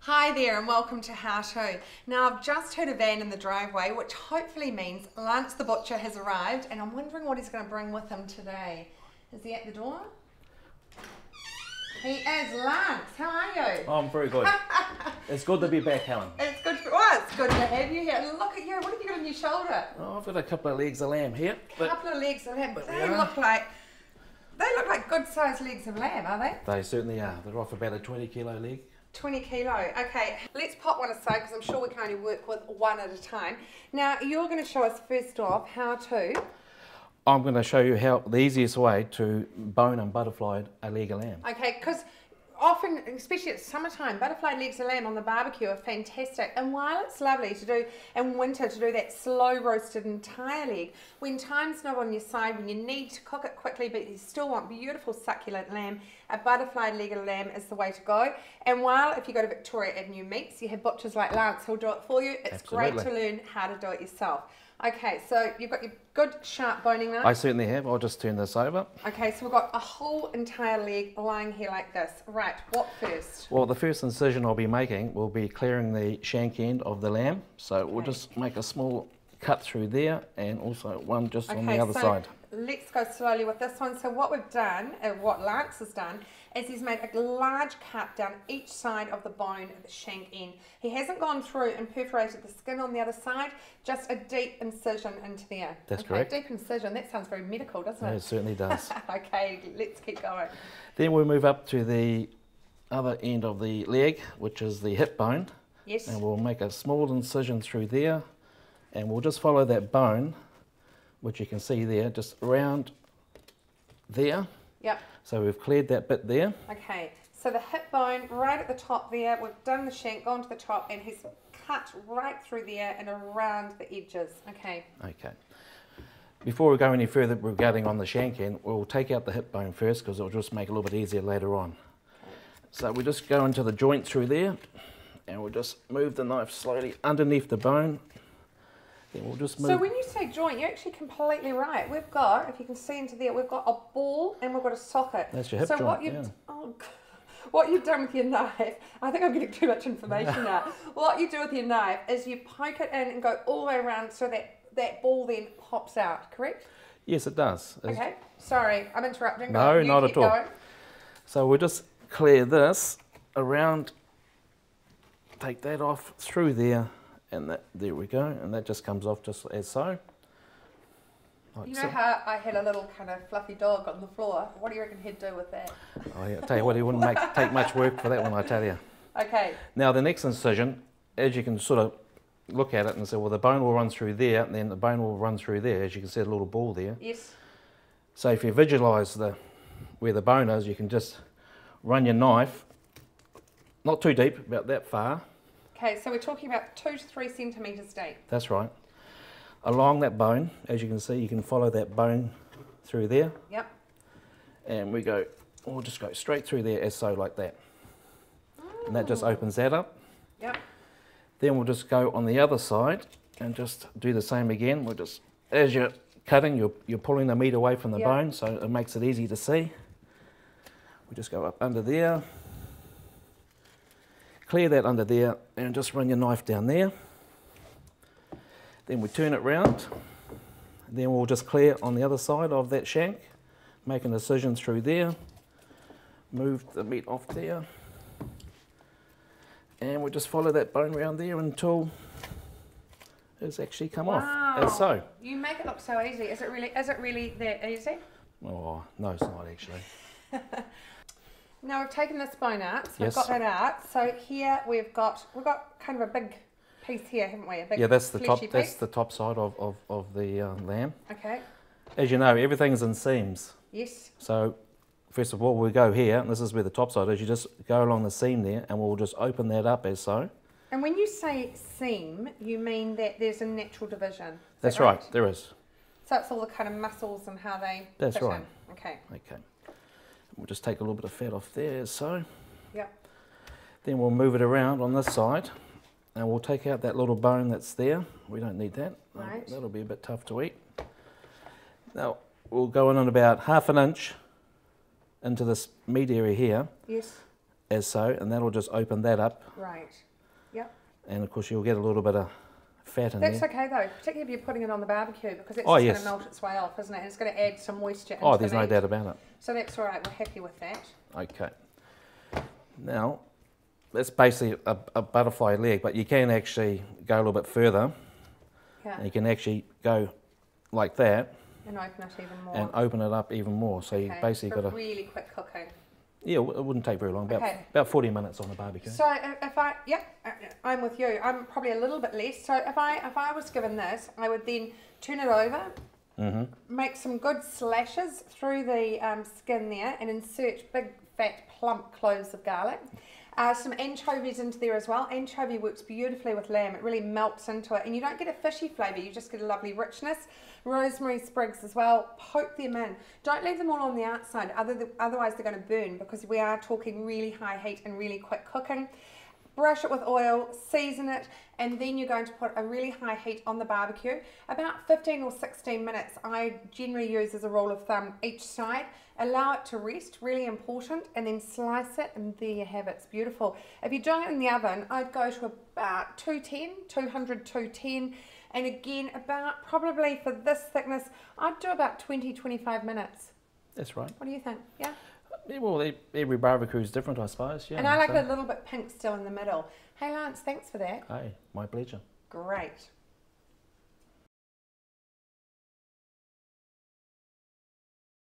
Hi there and welcome to How To. Now I've just heard a van in the driveway, which hopefully means Lance the butcher has arrived, and I'm wondering what he's going to bring with him today. Is he at the door? He is. Lance, how are you? Oh, I'm very good. It's good to be back, Helen. It's good to have you here. Look at you, what have you got on your shoulder? Oh, I've got a couple of legs of lamb here. A couple of legs of lamb. They look like good sized legs of lamb, are they? They certainly are. They're off about a 20-kilo leg. 20 kilo. Okay, let's pop one aside because I'm sure we can only work with one at a time. Now, you're going to show us first off how to... I'm going to show you how the easiest way to bone and butterfly a leg of lamb. Okay, because often, especially at summertime, butterfly legs of lamb on the barbecue are fantastic. And while it's lovely to do in winter to do that slow roasted entire leg, when time's not on your side, when you need to cook it quickly but you still want beautiful succulent lamb, a butterfly leg of lamb is the way to go. And while if you go to Victoria Avenue Meats, you have butchers like Lance who'll do it for you, it's Absolutely great to learn how to do it yourself. Okay, so you've got your good sharp boning knife. I certainly have. I'll just turn this over. Okay, so we've got a whole entire leg lying here like this. Right, what first? Well, the first incision I'll be making will be clearing the shank end of the lamb. So we'll just make a small cut through there and also one just on the other side. Let's go slowly with this one. So what we've done, what Lance has done, is he's made a large cut down each side of the bone at the shank end. He hasn't gone through and perforated the skin on the other side, just a deep incision into there. That's correct. Deep incision, that sounds very medical, doesn't it? It certainly does. Okay, let's keep going. Then we'll move up to the other end of the leg, which is the hip bone. Yes. And we'll make a small incision through there, and we'll just follow that bone, which you can see there, just around there. Yep. So we've cleared that bit there. Okay, so the hip bone right at the top there, we've done the shank, gone to the top, and he's cut right through there and around the edges. Okay. Okay. Before we go any further regarding on the shank end, we'll take out the hip bone first because it'll just make it a little bit easier later on. Okay. So we just go into the joint through there, and we'll just move the knife slowly underneath the bone. Then we'll just move. So when you say joint, you're actually completely right. We've got, if you can see into there, we've got a ball and we've got a socket. That's your hip joint, what you've done with your knife, I think I'm getting too much information now. What you do with your knife is you poke it in and go all the way around so that ball then pops out, correct? Yes, it does. Okay, sorry, I'm interrupting. No, not at all. So we'll just clear this around, take that off through there. And that, there we go, and that just comes off just as so. You know how I had a little kind of fluffy dog on the floor? What do you reckon he'd do with that? Oh yeah, tell you what, he wouldn't take much work for that one, I tell you. Okay. Now the next incision, as you can sort of look at it and say, well, the bone will run through there, and then the bone will run through there, as you can see a little ball there. Yes. So if you visualise where the bone is, you can just run your knife, not too deep, about that far. Okay, so we're talking about 2 to 3 centimetres deep. That's right. Along that bone, as you can see, you can follow that bone through there. Yep. And we'll just go straight through there as so, like that. And that just opens that up. Yep. Then we'll just go on the other side and just do the same again. We'll just, as you're cutting, you're pulling the meat away from the bone, so it makes it easy to see. We just go up under there. Clear that under there and just run your knife down there. Then we turn it round. Then we'll just clear on the other side of that shank. Make an incision through there. Move the meat off there. And we'll just follow that bone round there until it's actually come off, as so. You make it look so easy. Is it really that easy? Oh, no, it's not actually. Now we've taken this bone out, so yes. We've got that out. So here we've got kind of a big piece here, haven't we? A big that's the top. piece. That's the top side of the lamb. Okay. As you know, everything's in seams. Yes. So first of all, we go here, and this is where the top side is. You just go along the seam there, and we'll just open that up as so. And when you say seam, you mean that there's a natural division? That's right. There is. So it's all the kind of muscles and how they. That's right. In. Okay. Okay. We'll just take a little bit of fat off there, as so. Yep. Then we'll move it around on this side, and we'll take out that little bone that's there. We don't need that. Right. That'll be a bit tough to eat. Now we'll go in about 1/2 inch into this meat area here. Yes. as so, and that'll just open that up. Right. Yep. And of course you'll get a little bit of fat in That's there. okay though, particularly if you're putting it on the barbecue, because it's Oh, just yes. going to melt its way off, isn't it? And it's going to add some moisture into Oh, the there's no meat. doubt about it. So that's all right, we're happy with that. Okay. Now, that's basically a butterfly leg, but you can actually go a little bit further. Yeah. And you can actually go like that And open it even more. and open it up even more. So you basically for got to... really quick cooking. Yeah, it wouldn't take very long, about 40 minutes on the barbecue. So if I, I'm with you. I'm probably a little bit less. So if I was given this, I would then turn it over, make some good slashes through the skin there, and insert big, fat, plump cloves of garlic. Some anchovies into there as well. Anchovy works beautifully with lamb. It really melts into it, and you don't get a fishy flavour. You just get a lovely richness. Rosemary sprigs as well. Poke them in. Don't leave them all on the outside, otherwise they're going to burn, because we are talking really high heat and really quick cooking. Brush it with oil, season it, and then you're going to put a really high heat on the barbecue. About 15 or 16 minutes, I generally use as a rule of thumb each side. Allow it to rest, really important, and then slice it, and there you have it. It's beautiful. If you're doing it in the oven, I'd go to about 200, 210, and again, about probably for this thickness, I'd do about 20, 25 minutes. That's right. What do you think? Yeah? Yeah, well, every barbecue is different, I suppose. Yeah. And I like it a little bit pink still in the middle. Hey Lance, thanks for that. Hey, my pleasure. Great.